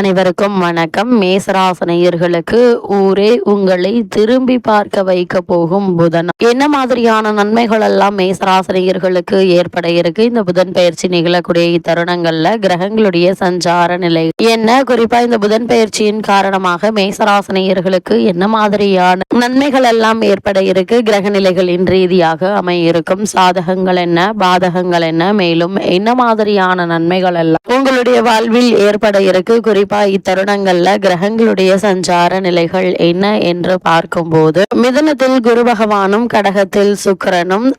அனைவருக்கும் வணக்கம். மேசராசனையர்களுக்கு ஊரே உங்களை திரும்பி பார்க்க வைக்க போகும் புதன். என்ன மாதிரியான நன்மைகள் எல்லாம் மேசராசனையர்களுக்கு ஏற்பட இருக்கு இந்த புதன் பயிற்சி நிகழக்கூடிய இத்தருணங்கள்ல கிரகங்களுடைய சஞ்சார நிலை என்ன, குறிப்பா இந்த புதன் பயிற்சியின் காரணமாக மேசராசனையர்களுக்கு என்ன மாதிரியான நன்மைகள் எல்லாம் ஏற்பட இருக்கு, கிரக நிலைகளின் ரீதியாக அமைய இருக்கும் சாதகங்கள் என்ன, பாதகங்கள் என்ன, மேலும் என்ன மாதிரியான நன்மைகள் எல்லாம் உங்களுடைய வாழ்வில் ஏற்பட இருக்கு, குறிப்பா இத்தருணங்கள்ல கிரகங்களுடைய சஞ்சார நிலைகள் என்ன என்று பார்க்கும்போது மிதுனத்தில் குரு பகவானும் கடகத்தில் சுக்கிரனும்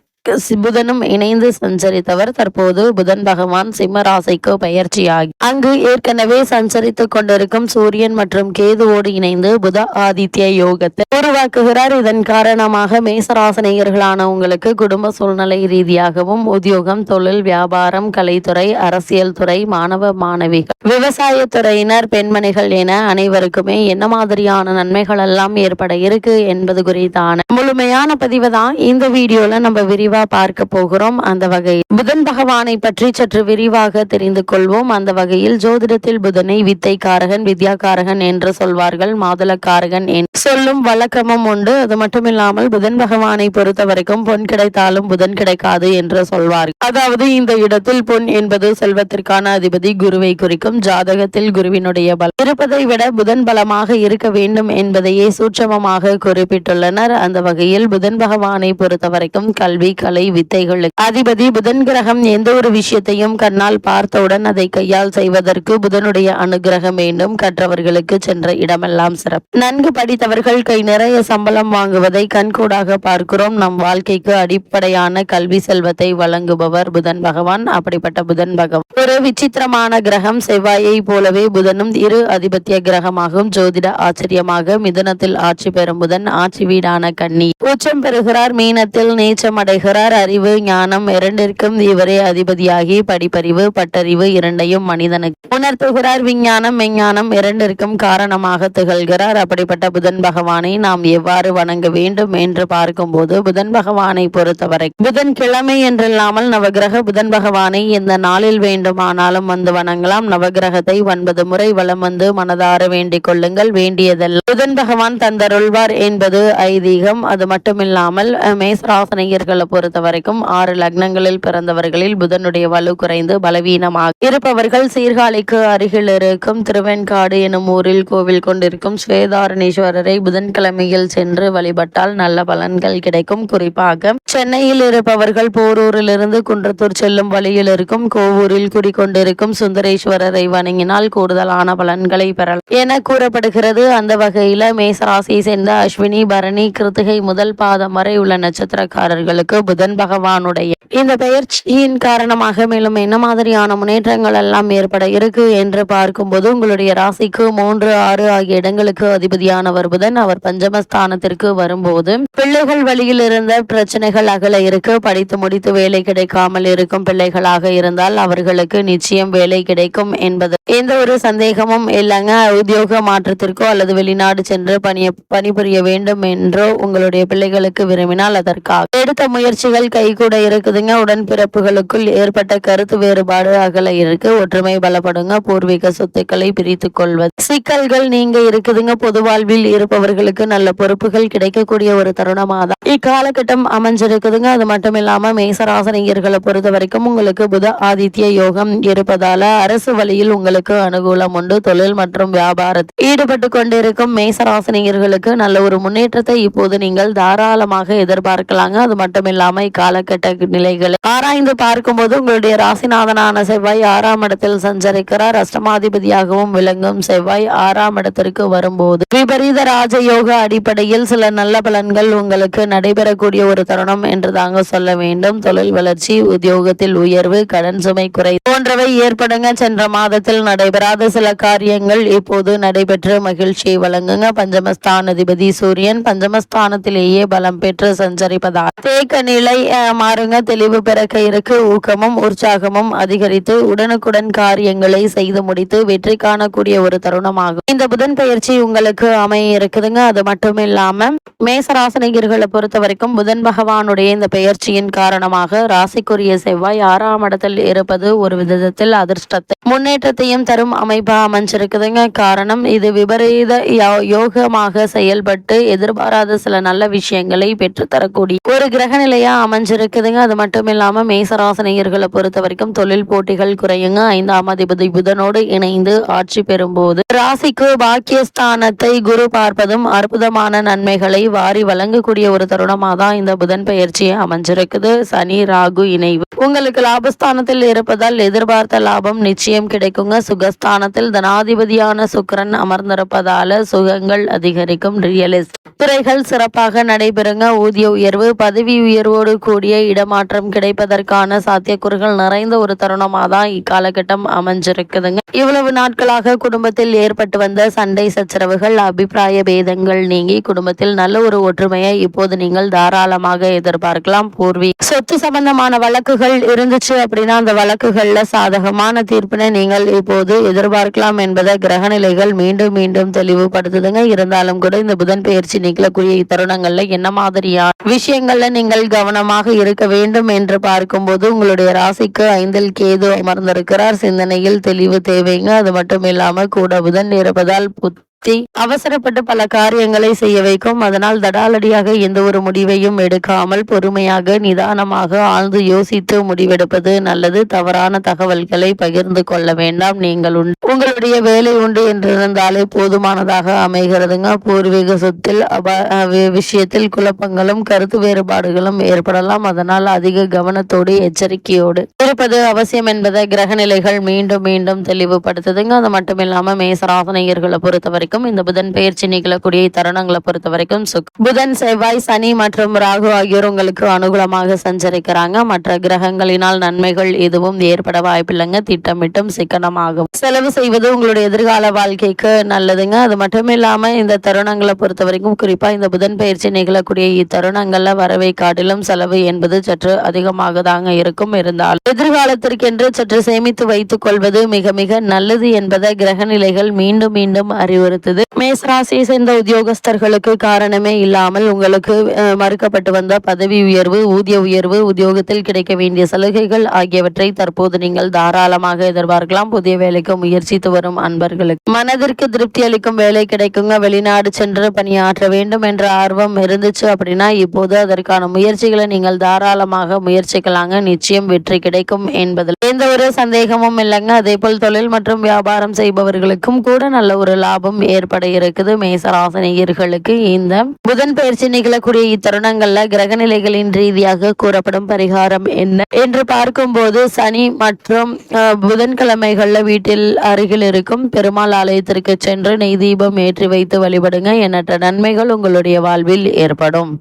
புதனும் இணைந்து சஞ்சரித்தவர் தற்போது புதன் பகவான் சிம்ம ராசிக்கு பயிற்சியாகி அங்கு ஏற்கனவே சஞ்சரித்துக் கொண்டிருக்கும் சூரியன் மற்றும் கேதுவோடு இணைந்து புத ஆதித்ய யோகத்தை உருவாக்குகிறார். இதன் காரணமாக மேசராசனையர்களான உங்களுக்கு குடும்ப சூழ்நிலை ரீதியாகவும் உத்தியோகம், தொழில், வியாபாரம், கலைத்துறை, அரசியல் துறை, மாணவ மாணவிகள், விவசாயத்துறையினர், பெண்மணிகள் என அனைவருக்குமே என்ன மாதிரியான நன்மைகள் எல்லாம் ஏற்பட இருக்கு என்பது குறித்தான முழுமையான பதிவு தான் இந்த வீடியோல நம்ம விரிவாக பார்க்க போகிறோம். அந்த வகையில் புதன் பகவானை பற்றி சற்று விரிவாக தெரிந்து கொள்வோம். அந்த வகையில் ஜோதிடத்தில் புதனை வித்தைக்காரகன், வித்யாகாரகன் என்று சொல்வார்கள். மாதுளக்காரகன் சொல்லும் வழக்கமும் உண்டு. அது மட்டுமில்லாமல் புதன் பகவானை பொறுத்த வரைக்கும் பொன் கிடைத்தாலும் புதன் கிடைக்காது என்று சொல்வார்கள். அதாவது இந்த இடத்தில் பொன் என்பது செல்வத்திற்கான அதிபதி குருவை குறிக்கும். ஜாதகத்தில் குருவினுடைய பலம் இருப்பதை விட புதன் பலமாக இருக்க வேண்டும் என்பதையே சூட்சமமாக குறிப்பிட்டுள்ளனர். அந்த வகையில் புதன் பகவானை பொறுத்த வரைக்கும் கல்வி, கலை, வித்தைகளுக்கு அதிபதி புதன் கிரகம். எந்த ஒரு விஷயத்தையும் கண்ணால் பார்த்தவுடன் அதை கையால் செய்வதற்கு புதனுடைய அனுகிரகம் வேண்டும். கற்றவர்களுக்கு சென்ற இடமெல்லாம் சிறப்பு. நன்கு படித்தவர்கள் கை நிறைய சம்பளம் வாங்குவதை கண்கூடாக பார்க்கிறோம். நம் வாழ்க்கைக்கு அடிப்படையான கல்வி செல்வத்தை வழங்குபவர் புதன் பகவான். அப்படிப்பட்ட புதன் பகவான் ஒரு விசித்திரமான கிரகம். செவ்வாயை போலவே புதனும் இரு அதிபத்திய கிரகமாகும். ஜோதிட ஆச்சரியமாக மிதுனத்தில் ஆட்சி பெறும் புதன் ஆட்சி வீடான கன்னி உச்சம் பெறுகிறார். மீனத்தில் நீச்சம் அடைகிறார். அறிவு, ஞானம் இரண்டிற்கும் இவரே அதிபதியாகி படிப்பறிவு, பட்டறிவு இரண்டையும் மனிதனுக்கு உணர்த்துகிறார். விஞ்ஞானம், மெஞ்ஞானம் இரண்டிற்கும் காரணமாக திகழ்கிறார். அப்படிப்பட்ட புதன் பகவானை நாம் எவ்வாறு வணங்க வேண்டும் என்று பார்க்கும்போது புதன் பகவானை பொறுத்தவரை புதன் கிழமை என்றில்லாமல் நவகிரக புதன் பகவானை இந்த நாளில் வேண்டுமானாலும் வந்து வணங்கலாம். நவகிரகத்தை 9 முறை வலம் வந்து மனதார வேண்டிக் கொள்ளுங்கள். வேண்டியதெல்லாம் புதன் பகவான் தந்தருள்வார் என்பது ஐதீகம். அது மட்டுமில்லாமல் மேசராசனையர்களை பொறுத்த வரைக்கும் 6 லக்னங்களில் பிறந்தவர்களில் புதனுடைய வலு குறைந்து பலவீனமாக இருப்பவர்கள் சீர்காழிக்கு அருகில் இருக்கும் திருவெண்காடு எனும் ஊரில் கோவில் கொண்டிருக்கும் ஸ்வேதாரணீஸ்வரரை புதன்கிழமையில் சென்று வழிபட்டால் நல்ல பலன்கள் கிடைக்கும். குறிப்பாக சென்னையில் இருப்பவர்கள் போரூரிலிருந்து குன்றத்தூர் செல்லும் வழியில் இருக்கும் கோவூரில் குடிக்கொண்டிருக்கும் சுந்தரேஸ்வரரை வணங்கினால் கூடுதலான பலன்களை பெறலாம் என கூறப்படுகிறது. அந்த வகையில மேசராசியை சேர்ந்த அஸ்வினி, பரணி, கிருத்திகை முதல் பாதம் வரை உள்ள நட்சத்திரக்காரர்களுக்கு புதன் பகவானுடைய இந்த பெயர்ச்சியின் காரணமாக மேலும் என்ன மாதிரியான முன்னேற்றங்கள் எல்லாம் ஏற்பட இருக்கு என்று பார்க்கும்போது உங்களுடைய ராசிக்கு 3, 6 ஆகிய இடங்களுக்கு அதிபதியானவர் புதன். அவர் பஞ்சமஸ்தானத்திற்கு வரும்போது பிள்ளைகள் வழியில் இருந்த பிரச்சனைகள் அகல இருக்கு. படித்து முடித்து வேலை கிடைக்காமல் இருக்கும் பிள்ளைகளாக இருந்தால் அவர்களுக்கு நிச்சயம் வேலை கிடைக்கும் என்பது எந்த ஒரு சந்தேகமும் இல்லைங்க. உத்தியோக மாற்றத்திற்கோ அல்லது வெளிநாடு சென்று பணிபுரிய வேண்டும் என்றோ உங்களுடைய பிள்ளைகளுக்கு விரும்பினால் அதற்காக எடுத்த முயற்சிகள் கைகூட இருக்குதுங்க. உடன்பிறப்புகளுக்குள் ஏற்பட்ட கருத்து வேறுபாடு அகல இருக்கு. ஒற்றுமை பலப்படுங்க. பூர்வீக சொத்துக்களை பிரித்து கொள்வது சிக்கல்கள் நீங்க இருக்குதுங்க. பொது வாழ்வில் இருப்பவர்களுக்கு நல்ல பொறுப்புகள் கிடைக்கக்கூடிய ஒரு தருணமாக இக்காலகட்டம் அமைஞ்சிருக்குதுங்க. அது மட்டும் இல்லாம மேசராசனையர்களை பொறுத்த வரைக்கும் உங்களுக்கு புத ஆதித்ய யோகம் இருப்பதால அரசு வழியில் உங்களுக்கு அனுகூலம் உண்டு. தொழில் மற்றும் வியாபாரத்தில் ஈடுபட்டு கொண்டிருக்கும் மேசராசனையர்களுக்கு நல்ல ஒரு முன்னேற்றத்தை இப்போது நீங்கள் தாராளமாக எதிர்பார்க்கலாங்க. அது மட்டும் இல்லாம இக்காலகட்ட நிலைகளை ஆராய்ந்து பார்க்கும்போது உங்களுடைய ராசிநாதனான செவ்வாய் 6ஆம் இடத்தில் சஞ்சரிக்கிறார். அஷ்டமாதிபதியாகவும் விளங்கும் செவ்வாய் 6ஆம் இடத்திற்கு வரும்போது விபரீத ராஜயோக அடிப்படையில் சில நல்ல பலன்கள் உங்களுக்கு நடைபெறக்கூடிய ஒரு தருணம் என்று தாங்க சொல்ல வேண்டும். தொழில் வளர்ச்சி, உத்தியோகத்தில் உயர்வு, கடன் சுமை குறை போன்றவை ஏற்படுங்க. சென்ற மாதத்தில் நடைபெறாத சில காரியங்கள் இப்போது நடைபெற்று மகிழ்ச்சியை வழங்குங்க. பஞ்சமஸ்தான அதிபதி சூரியன் பஞ்சமஸ்தானத்திலேயே பலம் பெற்று சஞ்சரிப்பதால் தேக்க நிலை மாறுங்க, தெளிவு பிறக்க இருக்கு. ஊக்கமும் உற்சாகமும் அதிகரித்து உடனுக்குடன் காரியங்களை செய்து முடித்து வெற்றி காணக்கூடிய ஒரு தருணமாகும் இந்த புதன் பயிற்சி உங்களுக்கு அமைய இருக்குதுங்க. அது மட்டும் இல்லாம மேசராசனிகர்களை பொறுத்த வரைக்கும் புதன் பகவானுடைய இந்த பெயர்ச்சியின் காரணமாக ராசிக்குரிய செவ்வாய் 6ஆம் இடத்தில் இருப்பது ஒரு விதத்தில் அதிர்ஷ்டத்தை முன்னேற்றத்தையும் தரும் அமைப்பா அமைஞ்சிருக்குதுங்க. காரணம், இது விபரீத யோகமாக செயல்பட்டு எதிர்பாராத சில நல்ல விஷயங்களை பெற்றுத்தரக்கூடிய ஒரு கிரக நிலையா அமைஞ்சிருக்குதுங்க. அது மட்டும் இல்லாம மேசராசனியர்களை பொறுத்த வரைக்கும் தொழில் போட்டிகள் குறையுங்க. 5ஆம் அதிபதி புதனோடு இணைந்து ஆட்சி பெறும்போது ராசிக்கு பாக்கியஸ்தானத்தை குரு பார்ப்பதும் அற்புதமான நன்மைகளை வாரி வழங்கக்கூடிய ஒரு தருணமாக தான் இந்த புதன் பயிற்சியை அமைஞ்சிருக்குது. சனி ராகு இணைவு உங்களுக்கு லாபஸ்தானத்தில் இருப்பதால் எதிர்பார்த்த லாபம் நிச்சயம் கிடைக்குங்க. சுகஸ்தானத்தில் தனாதிபதியான சுக்கிரன் அமர்ந்திருப்பதால சுகங்கள் அதிகரிக்கும். ரியலிஸ்ட் துறைகள் சிறப்பாக நடைபெறுங்க. ஊதிய உயர்வு, பதவி உயர்வோடு கூடிய இடமாற்றம் கிடைப்பதற்கான சாத்தியக்கூறுகள் நிறைந்த ஒரு தருணமாக தான் இக்காலகட்டம் அமைஞ்சிருக்குதுங்க. இவ்வளவு நாட்களாக குடும்பத்தில் ஏற்பட்டு வந்த சண்டை சச்சரவுகள், அபிப்பிராய பேதங்கள் நீங்கி குடும்பத்தில் நல்ல ஒரு ஒற்றுமையை இப்போது நீங்கள் தாராளமாக எதிர்பார்க்கலாம். சொத்து சம்பந்தமான வழக்குகள் இருந்துச்சு அப்படின்னா அந்த வழக்குகள்ல சாதகமான தீர்ப்பினை நீங்கள் இப்போது எதிர்பார்க்கலாம் என்பதை கிரகநிலைகள் மீண்டும் மீண்டும் தெளிவுபடுத்துதுங்க. இருந்தாலும் கூட இந்த புதன் பயிற்சி நிகழக்கூடிய இத்தருணங்கள்ல என்ன மாதிரியான விஷயங்கள்ல நீங்கள் கவனமாக இருக்க வேண்டும் என்று பார்க்கும்போது உங்களுடைய ராசிக்கு 5இல் கேது அமர்ந்திருக்கிறார். சிந்தனையில் தெளிவு தேவைங்க. அது மட்டும் இல்லாம கூட புதன் இருப்பதால் அவசரப்பட்டு பல காரியங்களை செய்ய வைக்கும். அதனால் தடாலடியாக எந்த ஒரு முடிவையும் எடுக்காமல் பொறுமையாக நிதானமாக ஆழ்ந்து யோசித்து முடிவெடுப்பது நல்லது. தவறான தகவல்களை பகிர்ந்து கொள்ள வேண்டாம். நீங்கள் உங்களுடைய வேலை உண்டு என்றிருந்தாலே போதுமானதாக அமைகிறதுங்க. பூர்வீக சொத்தில் விஷயத்தில் குழப்பங்களும் கருத்து வேறுபாடுகளும் ஏற்படலாம். அதனால் அதிக கவனத்தோடு எச்சரிக்கையோடு இருப்பது அவசியம் என்பதை கிரகநிலைகள் மீண்டும் மீண்டும் தெளிவுபடுத்துதுங்க. அது மட்டும் இல்லாம மேசராசனியர்களை பொறுத்தவரைக்கும் இந்த புதன் பயிற்சி நிகழக்கூடிய தருணங்களை பொறுத்த வரைக்கும் புதன், செவ்வாய், சனி மற்றும் ராகு ஆகியோர் உங்களுக்கு அனுகூலமாக சஞ்சரிக்கிறாங்க. மற்ற கிரகங்களினால் நன்மைகள் எதுவும் ஏற்பட வாய்ப்பில்லைங்க. திட்டமிட்டும் சிக்கனமாகும் செலவு செய்வது உங்களுடைய எதிர்கால வாழ்க்கைக்கு நல்லதுங்க. அது மட்டும் இல்லாம இந்த தருணங்களை பொறுத்த வரைக்கும் குறிப்பா இந்த புதன் பயிற்சி நிகழக்கூடிய இத்தருணங்கள்ல வரவை காட்டிலும் செலவு என்பது சற்று அதிகமாக தாங்க இருக்கும். இருந்தால் எதிர்காலத்திற்கென்று சற்று சேமித்து வைத்துக் கொள்வது மிக மிக நல்லது என்பதை கிரகநிலைகள் மீண்டும் மீண்டும் அறிவுறுத்துது. மேசராசியை சேர்ந்த உத்தியோகஸ்தர்களுக்கு காரணமே இல்லாமல் உங்களுக்கு மறுக்கப்பட்டு வந்த பதவி உயர்வு, ஊதிய உயர்வு, உத்தியோகத்தில் கிடைக்க வேண்டிய சலுகைகள் ஆகியவற்றை தற்போது நீங்கள் தாராளமாக எதிர்பார்க்கலாம். புதிய வேலைக்கு முயற்சித்து வரும் அன்பர்களுக்கு மனதிற்கு திருப்தி அளிக்கும் வேலை கிடைக்குங்க. வெளிநாடு சென்று பணியாற்ற வேண்டும் என்ற ஆர்வம் இருந்துச்சு அப்படின்னா இப்போது அதற்கான முயற்சிகளை நீங்கள் தாராளமாக முயற்சிக்கலாங்க. நிச்சயம் வெற்றி கிடைக்கும் என்பதில் எந்த ஒரு சந்தேகமும் இல்லைங்க. அதே போல் தொழில் மற்றும் வியாபாரம் செய்பவர்களுக்கும் கூட நல்ல ஒரு லாபம் ஏற்பட இருக்குது. மேசராசினியர்களுக்கு இந்த புதன் பயிற்சி நிகழக்கூடிய இத்தருணங்கள்ல கிரகநிலைகளின் ரீதியாக கூறப்படும் பரிகாரம் என்ன என்று பார்க்கும்போது சனி மற்றும் புதன்கிழமைகள்ல வீட்டில் அருகில் இருக்கும் பெருமாள் ஆலயத்திற்கு சென்று நெய் தீபம் ஏற்றி வைத்து வழிபடுங்க. எண்ணற்ற நன்மைகள் உங்களுடைய வாழ்வில் ஏற்படும்.